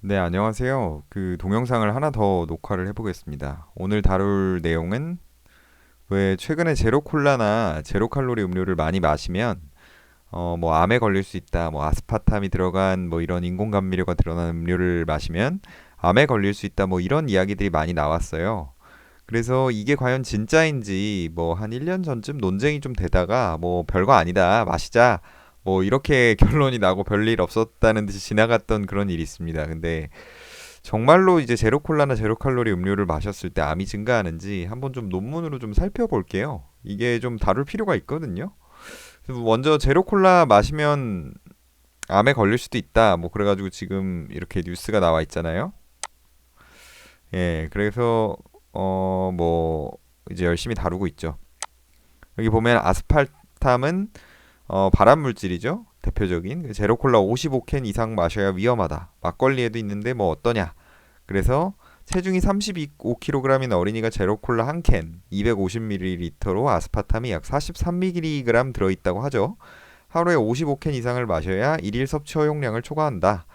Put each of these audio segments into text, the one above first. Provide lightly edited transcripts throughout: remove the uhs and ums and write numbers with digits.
네, 안녕하세요. 동영상을 하나 더 녹화를 해보겠습니다. 오늘 다룰 내용은 왜 최근에 제로 콜라나 제로 칼로리 음료를 많이 마시면 뭐 암에 걸릴 수 있다, 뭐 아스파탐이 들어간 뭐 이런 인공 감미료가 들어간 음료를 마시면 암에 걸릴 수 있다, 뭐 이런 이야기들이 많이 나왔어요. 그래서 이게 과연 진짜인지 뭐 한 1년 전쯤 논쟁이 좀 되다가 뭐 별거 아니다, 마시자. 뭐 이렇게 결론이 나고 별일 없었다는 듯이 지나갔던 그런 일이 있습니다. 근데 정말로 이제 제로 콜라나 제로 칼로리 음료를 마셨을 때 암이 증가하는지 한번 좀 논문으로 좀 살펴볼게요. 이게 좀 다룰 필요가 있거든요. 그래서 먼저 제로 콜라 마시면 암에 걸릴 수도 있다. 뭐 그래가지고 지금 이렇게 뉴스가 나와 있잖아요. 예, 그래서 뭐 이제 열심히 다루고 있죠. 여기 보면 아스팔탐은 발암 물질이죠. 대표적인 제로 콜라 55캔 이상 마셔야 위험하다. 막걸리에도 있는데 뭐 어떠냐? 그래서 체중이 35kg인 어린이가 제로콜라 한 캔 250ml로 아스파탐이 약 43mg 들어있다고 하죠. 하루에 55캔 이상을 마셔야 일일 섭취 허용량을 초과한다.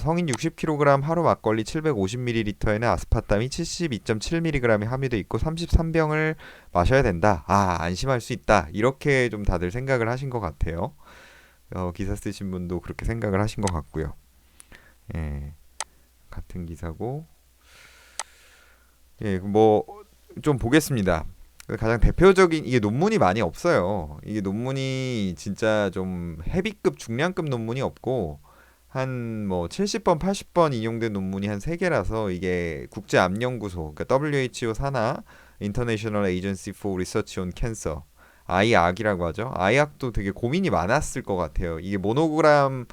성인 60kg 하루 막걸리 750ml에는 아스파탐이 72.7mg이 함유돼 있고 33병을 마셔야 된다. 아, 안심할 수 있다. 이렇게 좀 다들 생각을 하신 것 같아요. 기사 쓰신 분도 그렇게 생각을 하신 것 같고요. 예, 같은 기사고. 예, 뭐 좀 보겠습니다. 가장 대표적인 이게 논문이 많이 없어요. 이게 논문이 진짜 좀 헤비급 중량급 논문이 없고 한 뭐 70번, 80번 인용된 논문이 한 3개라서 이게 국제암연구소, 그러니까 WHO 산하 International Agency for Research on Cancer 아이악이라고 하죠. 아이악도 되게 고민이 많았을 것 같아요. 이게 모노그랍,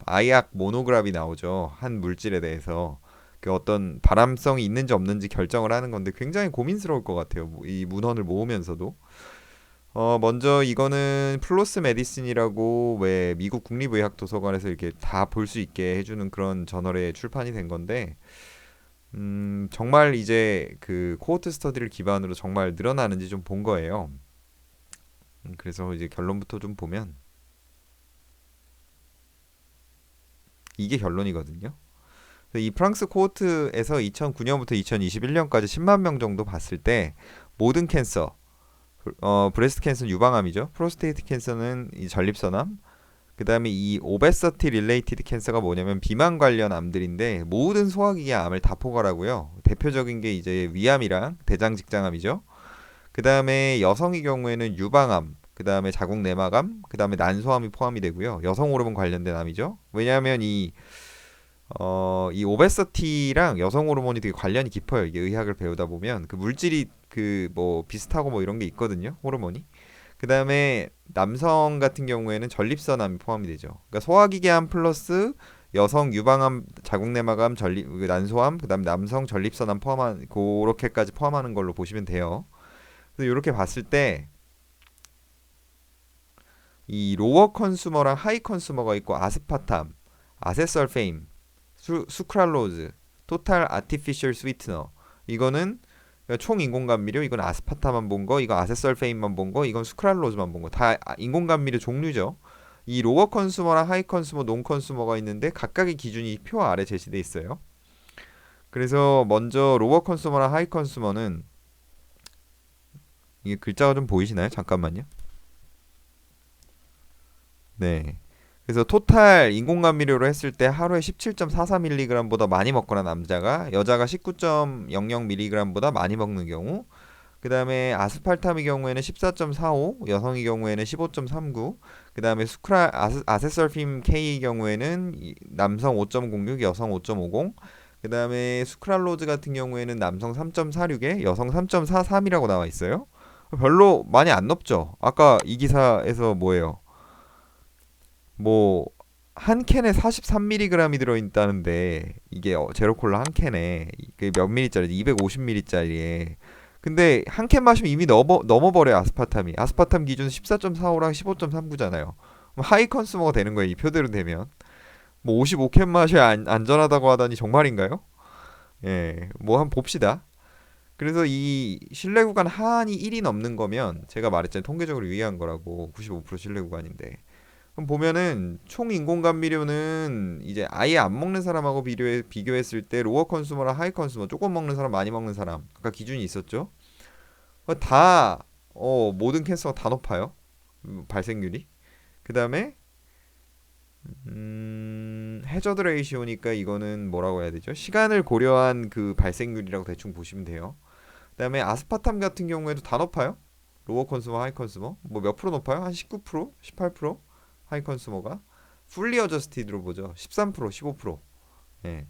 아이악 모노그랍이 나오죠. 한 물질에 대해서. 그 어떤 발암성이 있는지 없는지 결정을 하는 건데 굉장히 고민스러울 것 같아요. 이 문헌을 모으면서도. 먼저 이거는 플로스 메디슨이라고 왜 미국 국립의학도서관에서 이렇게 다 볼 수 있게 해주는 그런 저널에 출판이 된 건데, 정말 이제 그 코호트 스터디를 기반으로 정말 늘어나는지 좀 본 거예요. 그래서 이제 결론부터 좀 보면 이게 결론이거든요. 이 프랑스 코호트에서 2009년부터 2021년까지 10만 명 정도 봤을 때 모든 캔서, 브레스트 캔서는 유방암이죠. 프로스테이트 캔서는 이 전립선암. 그다음에 이 오베서티 릴레이티드 캔서가 뭐냐면 비만 관련 암들인데 모든 소화기계 암을 다 포괄하고요. 대표적인 게 이제 위암이랑 대장직장암이죠. 그다음에 여성의 경우에는 유방암, 그다음에 자궁 내막암, 그다음에 난소암이 포함이 되고요. 여성 호르몬 관련된 암이죠. 왜냐하면 이 오베서티랑 여성 호르몬이 되게 관련이 깊어요. 이게 의학을 배우다 보면 그 물질이 그 뭐 비슷하고 뭐 이런 게 있거든요. 호르몬이. 그다음에 남성 같은 경우에는 전립선암이 포함이 되죠. 그러니까 소화기계암 플러스 여성 유방암, 자궁내막암, 난소암, 그다음에 남성 전립선암 포함한 그렇게까지 포함하는 걸로 보시면 돼요. 그래서 이렇게 봤을 때 이 로어 컨슈머랑 하이 컨슈머가 있고 아스파탐, 아세설페임, 수크랄로즈, 토탈 아티피셜 스위트너 이거는 총 인공감미료 이건 아스파탐만 본 거, 이건 아세설페인만 본 거, 이건 수크랄로즈만 본 거 다 인공감미료 종류죠. 이 로어 컨슈머랑 하이 컨슈머, 논 컨슈머가 있는데 각각의 기준이 표 아래 제시돼 있어요. 그래서 먼저 로어 컨슈머랑 하이 컨슈머는 이게 글자가 좀 보이시나요? 잠깐만요. 네. 그래서 토탈 인공감미료로 했을 때 하루에 17.44mg보다 많이 먹거나 남자가 여자가 19.00mg보다 많이 먹는 경우 그 다음에 아스팔탐의 경우에는 14.45 여성의 경우에는 15.39 그 다음에 아세설핌 K의 경우에는 남성 5.06 여성 5.50 그 다음에 수크랄로즈 같은 경우에는 남성 3.46에 여성 3.43이라고 나와 있어요. 별로 많이 안 높죠. 아까 이 기사에서 뭐예요? 뭐 한 캔에 43mg이 들어있다는데 이게 제로 콜라 한 캔에 이게 몇 미리짜리 250ml짜리에 근데 한 캔 마시면 이미 넘어버려요 아스파탐이 아스파탐 기준 14.45랑 15.39잖아요. 하이 컨슈머가 되는 거예요 이 표대로 되면 뭐 55캔 마셔야 안전하다고 하다니 정말인가요? 예, 뭐 한번 봅시다. 그래서 이 신뢰 구간 하한이 1이 넘는 거면 제가 말했잖아요 통계적으로 유의한 거라고 95% 신뢰 구간인데 그럼 보면은 총 인공 감미료는 이제 아예 안 먹는 사람하고 비교했을 때 로어 컨슈머랑 하이 컨슈머, 조금 먹는 사람, 많이 먹는 사람, 아까 기준이 있었죠. 다 모든 캔서가 다 높아요. 발생률이. 그 다음에 해저드 레이시오니까 이거는 뭐라고 해야 되죠? 시간을 고려한 그 발생률이라고 대충 보시면 돼요. 그다음에 아스파탐 같은 경우에도 다 높아요. 로어 컨슈머, 하이 컨슈머. 뭐 몇 프로 높아요? 한 19%, 18%? 하이 컨슈머가. 풀리 어저스티드로 보죠. 13%, 15%. 예.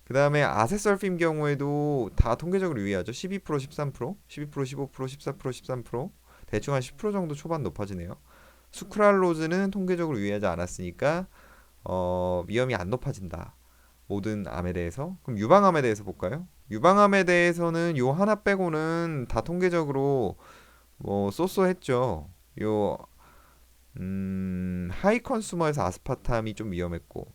그다음에 아세설핌 경우에도 다 통계적으로 유의하죠. 12%, 13%, 12%, 15%, 14%, 13%. 대충 한 10% 정도 초반 높아지네요. 수크랄로즈는 통계적으로 유의하지 않았으니까 위험이 안 높아진다. 모든 암에 대해서. 그럼 유방암에 대해서 볼까요? 유방암에 대해서는 요 하나 빼고는 다 통계적으로 뭐 쏘쏘했죠. 요 하이 컨슈머에서 아스파탐이 좀 위험했고,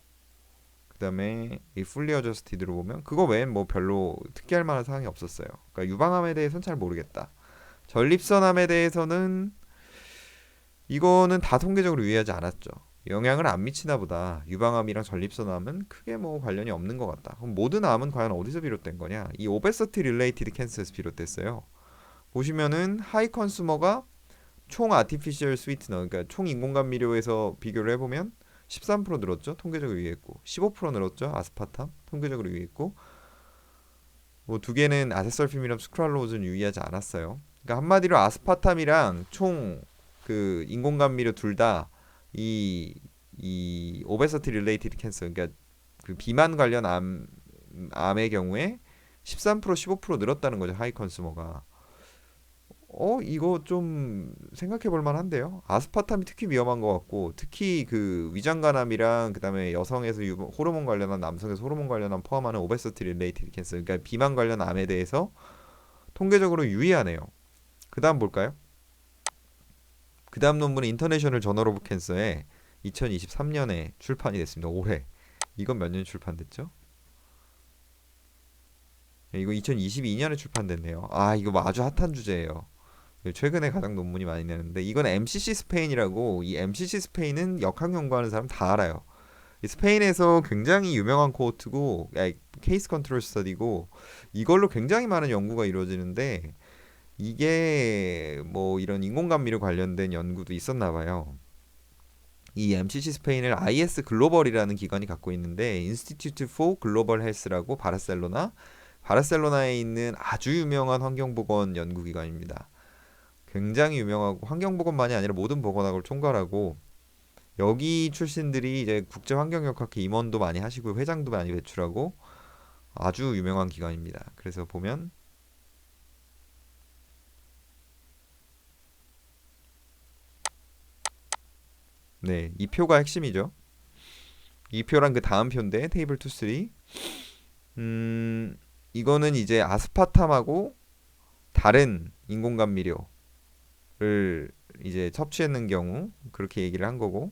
그다음에 이 풀리 어저스티드로 보면 그거 외엔 뭐 별로 특이할 만한 사항이 없었어요. 그러니까 유방암에 대해서는 잘 모르겠다. 전립선암에 대해서는 이거는 다 통계적으로 유의하지 않았죠. 영향을 안 미치나 보다. 유방암이랑 전립선암은 크게 뭐 관련이 없는 것 같다. 그럼 모든 암은 과연 어디서 비롯된 거냐? 이 오베서티 릴레이티드 캔서에서 비롯됐어요. 보시면은 하이 컨슈머가 총 아티피셜 스위트너, 그러니까 총 인공감미료에서 비교를 해보면 13% 늘었죠. 통계적으로 유의했고 15% 늘었죠. 아스파탐 통계적으로 유의했고 뭐 두 개는 아세설핌이랑 수크랄로즈는 유의하지 않았어요. 그러니까 한마디로 아스파탐이랑 총 그 인공감미료 둘 다 이 오베서티 릴레이티드 캔서, 그러니까 그 비만 관련 암의 경우에 13% 15% 늘었다는 거죠. 하이 컨슈머가. 이거 좀 생각해 볼 만한데요. 아스파탐이 특히 위험한 것 같고, 특히 그 위장간암이랑 그다음에 여성에서 호르몬 관련한, 남성에서 호르몬 관련한 포함하는 오베서티 릴레이티드 캔서, 그러니까 비만 관련 암에 대해서 통계적으로 유의하네요. 그다음 볼까요? 그다음 논문은 인터내셔널 저널 오브 캔서에 2023년에 출판이 됐습니다. 올해. 이건 몇 년 출판됐죠? 이거 2022년에 출판됐네요. 이거 뭐 아주 핫한 주제예요. 최근에 가장 논문이 많이 내는데, 이건 MCC 스페인이라고, 이 MCC 스페인은 역학 연구하는 사람 다 알아요. 이 스페인에서 굉장히 유명한 코호트고, 케이스 컨트롤 스터디고, 이걸로 굉장히 많은 연구가 이루어지는데, 이게 뭐 이런 인공감미료 관련된 연구도 있었나 봐요. 이 MCC 스페인을 IS 글로벌이라는 기관이 갖고 있는데, Institute for Global Health라고, 바르셀로나에 있는 아주 유명한 환경보건 연구기관입니다. 굉장히 유명하고, 환경보건만이 아니라 모든 보건학을 총괄하고, 여기 출신들이 이제 국제환경역학회 임원도 많이 하시고 회장도 많이 배출하고 아주 유명한 기관입니다. 그래서 보면 네, 이 표가 핵심이죠. 이 표랑 그 다음 표인데 테이블 2, 3. 이거는 이제 아스파탐하고 다른 인공감미료를 이제 섭취했는 경우 그렇게 얘기를 한 거고,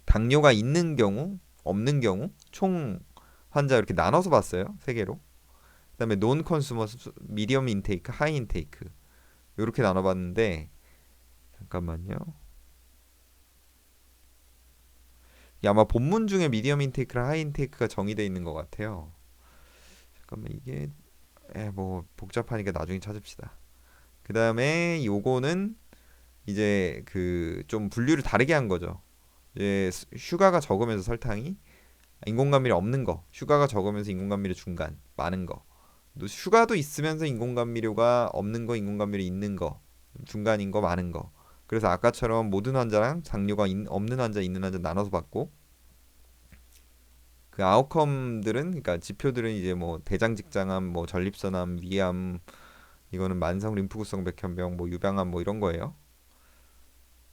당뇨가 있는 경우, 없는 경우 총 환자 이렇게 나눠서 봤어요. 세 개로. 그다음에 논 컨슈머, 미디엄 인테이크, 하이 인테이크 이렇게 나눠봤는데, 잠깐만요. 이게 아마 본문 중에 미디엄 인테이크랑 하이 인테이크가 정의되어 있는 것 같아요. 잠깐만, 이게 뭐 복잡하니까 나중에 찾읍시다. 그 다음에 요거는 이제 그 좀 분류를 다르게 한 거죠. 이제 슈가가 적으면서 설탕이, 인공감미료 없는 거, 슈가가 적으면서 인공감미료 중간, 많은 거, 또 슈가도 있으면서 인공감미료가 없는 거, 인공감미료 있는 거, 중간인 거, 많은 거. 그래서 아까처럼 모든 환자랑 당뇨가 없는 환자, 있는 환자 나눠서 봤고, 그 아웃컴들은, 그러니까 지표들은 이제 뭐 대장직장암, 뭐 전립선암, 위암, 이거는 만성 림프구성 백현병, 뭐 유방암, 뭐 이런 거예요.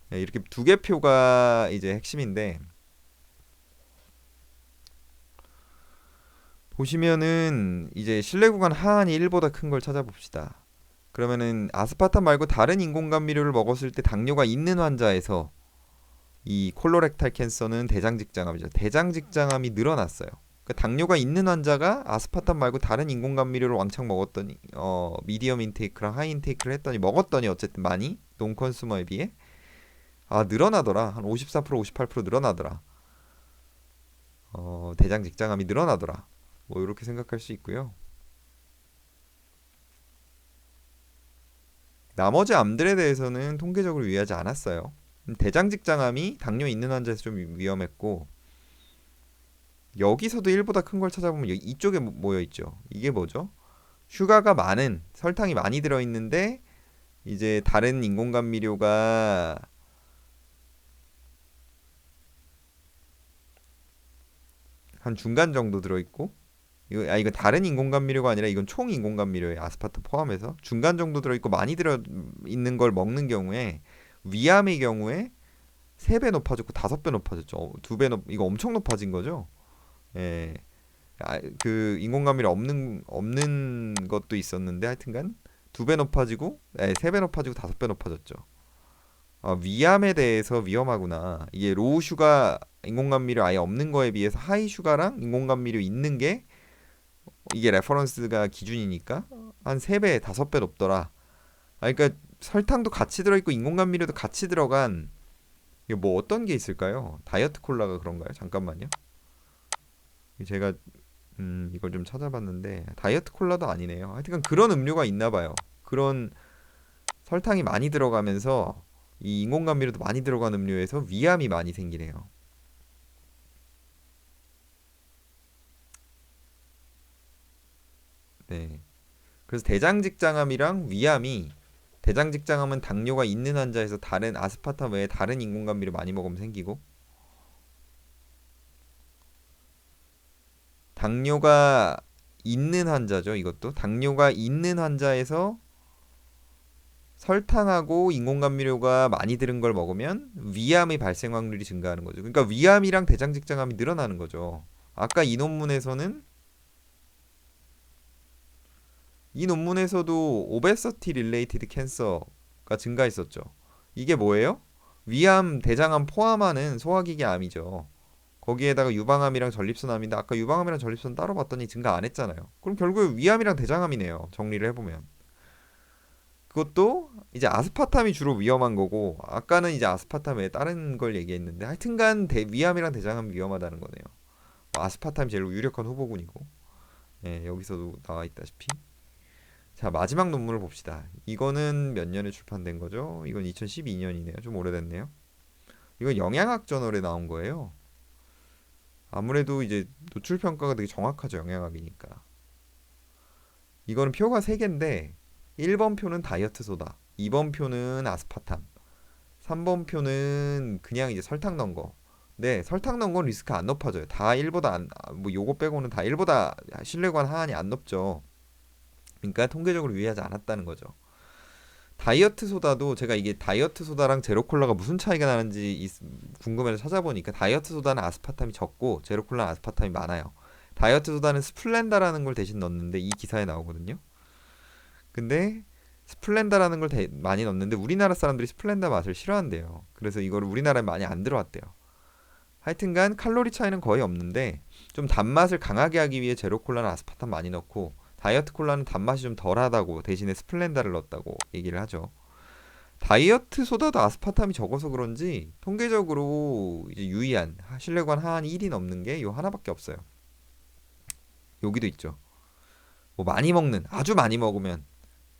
네, 이렇게 두 개 표가 이제 핵심인데, 보시면은 이제 신뢰 구간 하한이 1보다 큰 걸 찾아봅시다. 그러면은 아스파탐 말고 다른 인공감미료를 먹었을 때 당뇨가 있는 환자에서 이 콜로렉탈 캔서는 대장직장암이죠. 대장직장암이 늘어났어요. 그러니까 당뇨가 있는 환자가 아스파탐 말고 다른 인공감미료를 왕창 먹었더니 미디엄 인테이크랑 하이 인테이크를 했더니 먹었더니 어쨌든 많이 논 컨슈머에 비해 아, 늘어나더라. 한 54%, 58% 늘어나더라. 대장 직장암이 늘어나더라. 뭐 이렇게 생각할 수 있고요. 나머지 암들에 대해서는 통계적으로 유의하지 않았어요. 대장 직장암이 당뇨 있는 환자에서 좀 위험했고, 여기서도 1보다 큰 걸 찾아보면 이쪽에 모여 있죠. 이게 뭐죠? 슈가가 많은, 설탕이 많이 들어있는데 이제 다른 인공감미료가 한 중간 정도 들어있고, 이거 다른 인공감미료가 아니라 이건 총 인공감미료예요. 아스파탐 포함해서 중간 정도 들어있고 많이 들어있는 걸 먹는 경우에, 위암의 경우에 3배 높아졌고 5배 높아졌죠. 2배 이거 엄청 높아진 거죠. 예. 그 인공감미료 없는 것도 있었는데 하여튼간 2배 높아지고, 3배 높아지고 5배 높아졌죠. 아, 위암에 대해서 위험하구나. 이게 로우 슈가 인공감미료 아예 없는 거에 비해서 하이 슈가랑 인공감미료 있는 게, 이게 레퍼런스가 기준이니까 한 3배, 5배 높더라. 아, 그러니까 설탕도 같이 들어있고 인공감미료도 같이 들어간, 이게 뭐 어떤 게 있을까요? 다이어트 콜라가 그런가요? 잠깐만요. 제가 이걸 좀 찾아봤는데 다이어트 콜라도 아니네요. 하여튼 그런 음료가 있나 봐요. 그런 설탕이 많이 들어가면서 이 인공감미료도 많이 들어간 음료에서 위암이 많이 생기네요. 네. 그래서 대장직장암이랑 위암이, 대장직장암은 당뇨가 있는 환자에서 다른 아스파탐 외에 다른 인공감미료 많이 먹으면 생기고, 당뇨가 있는 환자죠. 이것도 당뇨가 있는 환자에서 설탕하고 인공감미료가 많이 들은 걸 먹으면 위암의 발생 확률이 증가하는 거죠. 그러니까 위암이랑 대장직장암이 늘어나는 거죠. 아까 이 논문에서도 오베서티 릴레이티드 캔서가 증가했었죠. 이게 뭐예요? 위암, 대장암 포함하는 소화기계 암이죠. 거기에다가 유방암이랑 전립선암인데 아까 유방암이랑 전립선 따로 봤더니 증가 안 했잖아요. 그럼 결국 위암이랑 대장암이네요. 정리를 해보면. 그것도 이제 아스파탐이 주로 위험한 거고, 아까는 이제 아스파탐 외에 다른 걸 얘기했는데 하여튼간 위암이랑 대장암이 위험하다는 거네요. 아스파탐이 제일 유력한 후보군이고, 예, 여기서도 나와 있다시피. 자, 마지막 논문을 봅시다. 이거는 몇 년에 출판된 거죠? 이건 2012년이네요. 좀 오래됐네요. 이건 영양학 저널에 나온 거예요. 아무래도 이제 노출 평가가 되게 정확하죠. 영양학이니까. 이거는 표가 3개인데 1번 표는 다이어트 소다, 2번 표는 아스파탐, 3번 표는 그냥 이제 설탕 넣은 거. 네, 설탕 넣은 건 리스크 안 높아져요. 다 1보다 뭐 요거 빼고는 다 1보다 신뢰관 하한이 안 높죠. 그러니까 통계적으로 유의하지 않았다는 거죠. 다이어트 소다도 제가 이게 다이어트 소다랑 제로 콜라가 무슨 차이가 나는지 궁금해서 찾아보니까 다이어트 소다는 아스파탐이 적고 제로 콜라는 아스파탐이 많아요. 다이어트 소다는 스플렌다라는 걸 대신 넣는데 이 기사에 나오거든요. 근데 스플렌다라는 걸 많이 넣는데 우리나라 사람들이 스플렌다 맛을 싫어한대요. 그래서 이거를 우리나라에 많이 안 들어왔대요. 하여튼간 칼로리 차이는 거의 없는데 좀 단맛을 강하게 하기 위해 제로 콜라는 아스파탐 많이 넣고 다이어트 콜라는 단맛이 좀 덜하다고 대신에 스플렌다를 넣었다고 얘기를 하죠. 다이어트 소다도 아스파탐이 적어서 그런지 통계적으로 이제 유의한 신뢰관 하한이 1이 넘는 게 요 하나밖에 없어요. 여기도 있죠. 뭐 많이 먹는, 아주 많이 먹으면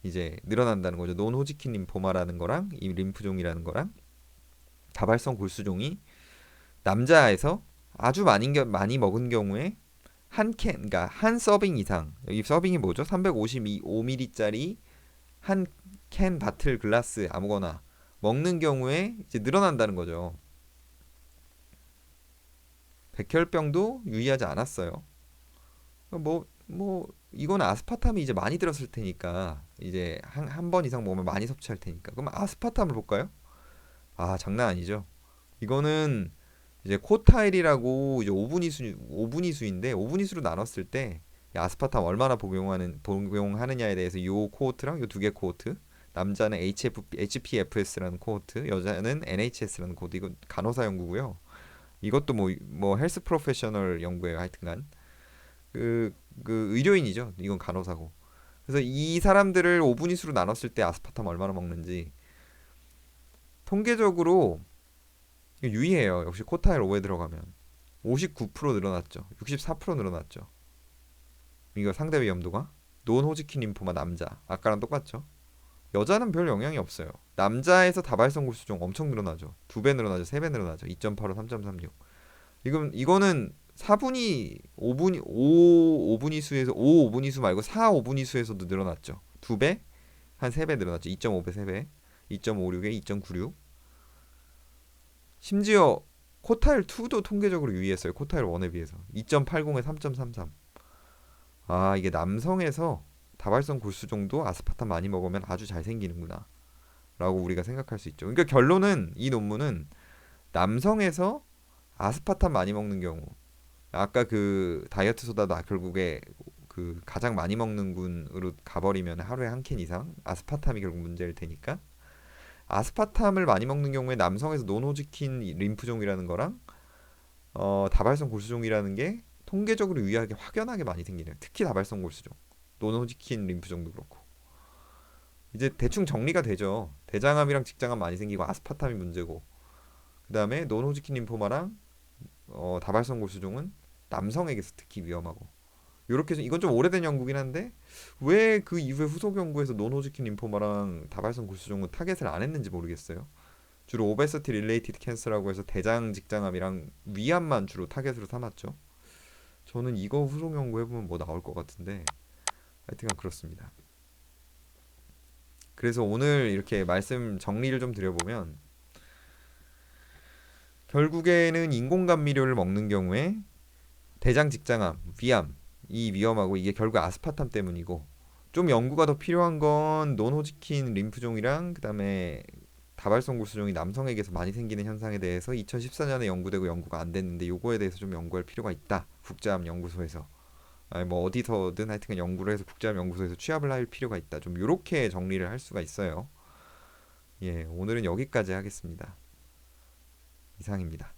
이제 늘어난다는 거죠. 논호지킨 림포마라는 거랑 이 림프종이라는 거랑 다발성 골수종이 남자에서 아주 많이 먹은 경우에 그러니까 한 서빙 이상, 여기 서빙이 뭐죠? 355ml짜리 한 캔 바틀 글라스 아무거나 먹는 경우에 이제 늘어난다는 거죠. 백혈병도 유의하지 않았어요. 이건 아스파탐이 이제 많이 들었을 테니까 이제 한 번 이상 먹으면 많이 섭취할 테니까. 그럼 아스파탐을 볼까요? 아, 장난 아니죠. 이거는 이제 코타일이라고 이제 오분위수인데 오분위수로 나눴을 때 아스파탐 얼마나 복용하느냐에 대해서 요 코호트랑 요 2개 코호트, 남자는 HPFS라는 코호트, 여자는 NHS라는 코호트. 이거 간호사 연구고요. 이것도 뭐 헬스 프로페셔널 연구예요. 하여튼간 그 의료인이죠. 이건 간호사고. 그래서 이 사람들을 오분위수로 나눴을 때 아스파탐 얼마나 먹는지 통계적으로 이거 유의해요. 역시 코타일 5에 들어가면 59% 늘어났죠. 64% 늘어났죠. 이거 상대 위험도가 논 호지킨 림포마 남자 아까랑 똑같죠. 여자는 별 영향이 없어요. 남자에서 다발성 골수종 엄청 늘어나죠. 2배 늘어나죠. 3배 늘어나죠. 2.85, 3.36. 이거는 4분위 5분위 5분위 수에서 5분위 수 말고 4분위 수에서도 늘어났죠. 2배? 한 3배 늘어났죠. 2.5배, 3배. 2.56에 2.96. 심지어 코타일 2도 통계적으로 유의했어요. 코타일 1에 비해서. 2.80에 3.33. 아, 이게 남성에서 다발성 골수 정도 아스파탐 많이 먹으면 아주 잘 생기는구나. 라고 우리가 생각할 수 있죠. 그러니까 결론은 이 논문은 남성에서 아스파탐 많이 먹는 경우 아까 그 다이어트 소다도 결국에 그 가장 많이 먹는 군으로 가버리면 하루에 한 캔 이상 아스파탐이 결국 문제일 테니까 아스파탐을 많이 먹는 경우에 남성에서 노노지킨 림프종이라는 거랑 다발성 골수종이라는 게 통계적으로 유의하게 확연하게 많이 생기네요. 특히 다발성 골수종, 노노지킨 림프종도 그렇고. 이제 대충 정리가 되죠. 대장암이랑 직장암 많이 생기고 아스파탐이 문제고, 그 다음에 노노지킨 림포마랑 다발성 골수종은 남성에게서 특히 위험하고. 요렇게 해서 이건 좀 오래된 연구긴 한데 왜 그 이후에 후속 연구에서 노노지킨 림포마랑 다발성 골수종은 타겟을 안 했는지 모르겠어요. 주로 오베서티 릴레이티드 캔서라고 해서 대장 직장암이랑 위암만 주로 타겟으로 삼았죠. 저는 이거 후속 연구 해보면 뭐 나올 것 같은데 하여튼간 그렇습니다. 그래서 오늘 이렇게 말씀 정리를 좀 드려보면 결국에는 인공감미료를 먹는 경우에 대장 직장암, 위암 이 위험하고 이게 결국 아스파탐 때문이고 좀 연구가 더 필요한 건 논호지킨 림프종이랑 그다음에 다발성 골수종이 남성에게서 많이 생기는 현상에 대해서 2014년에 연구되고 연구가 안 됐는데 요거에 대해서 좀 연구할 필요가 있다. 국제암 연구소에서 아니 뭐 어디서든 하여튼 연구를 해서 국제암 연구소에서 취합을 할 필요가 있다. 좀 요렇게 정리를 할 수가 있어요. 예, 오늘은 여기까지 하겠습니다. 이상입니다.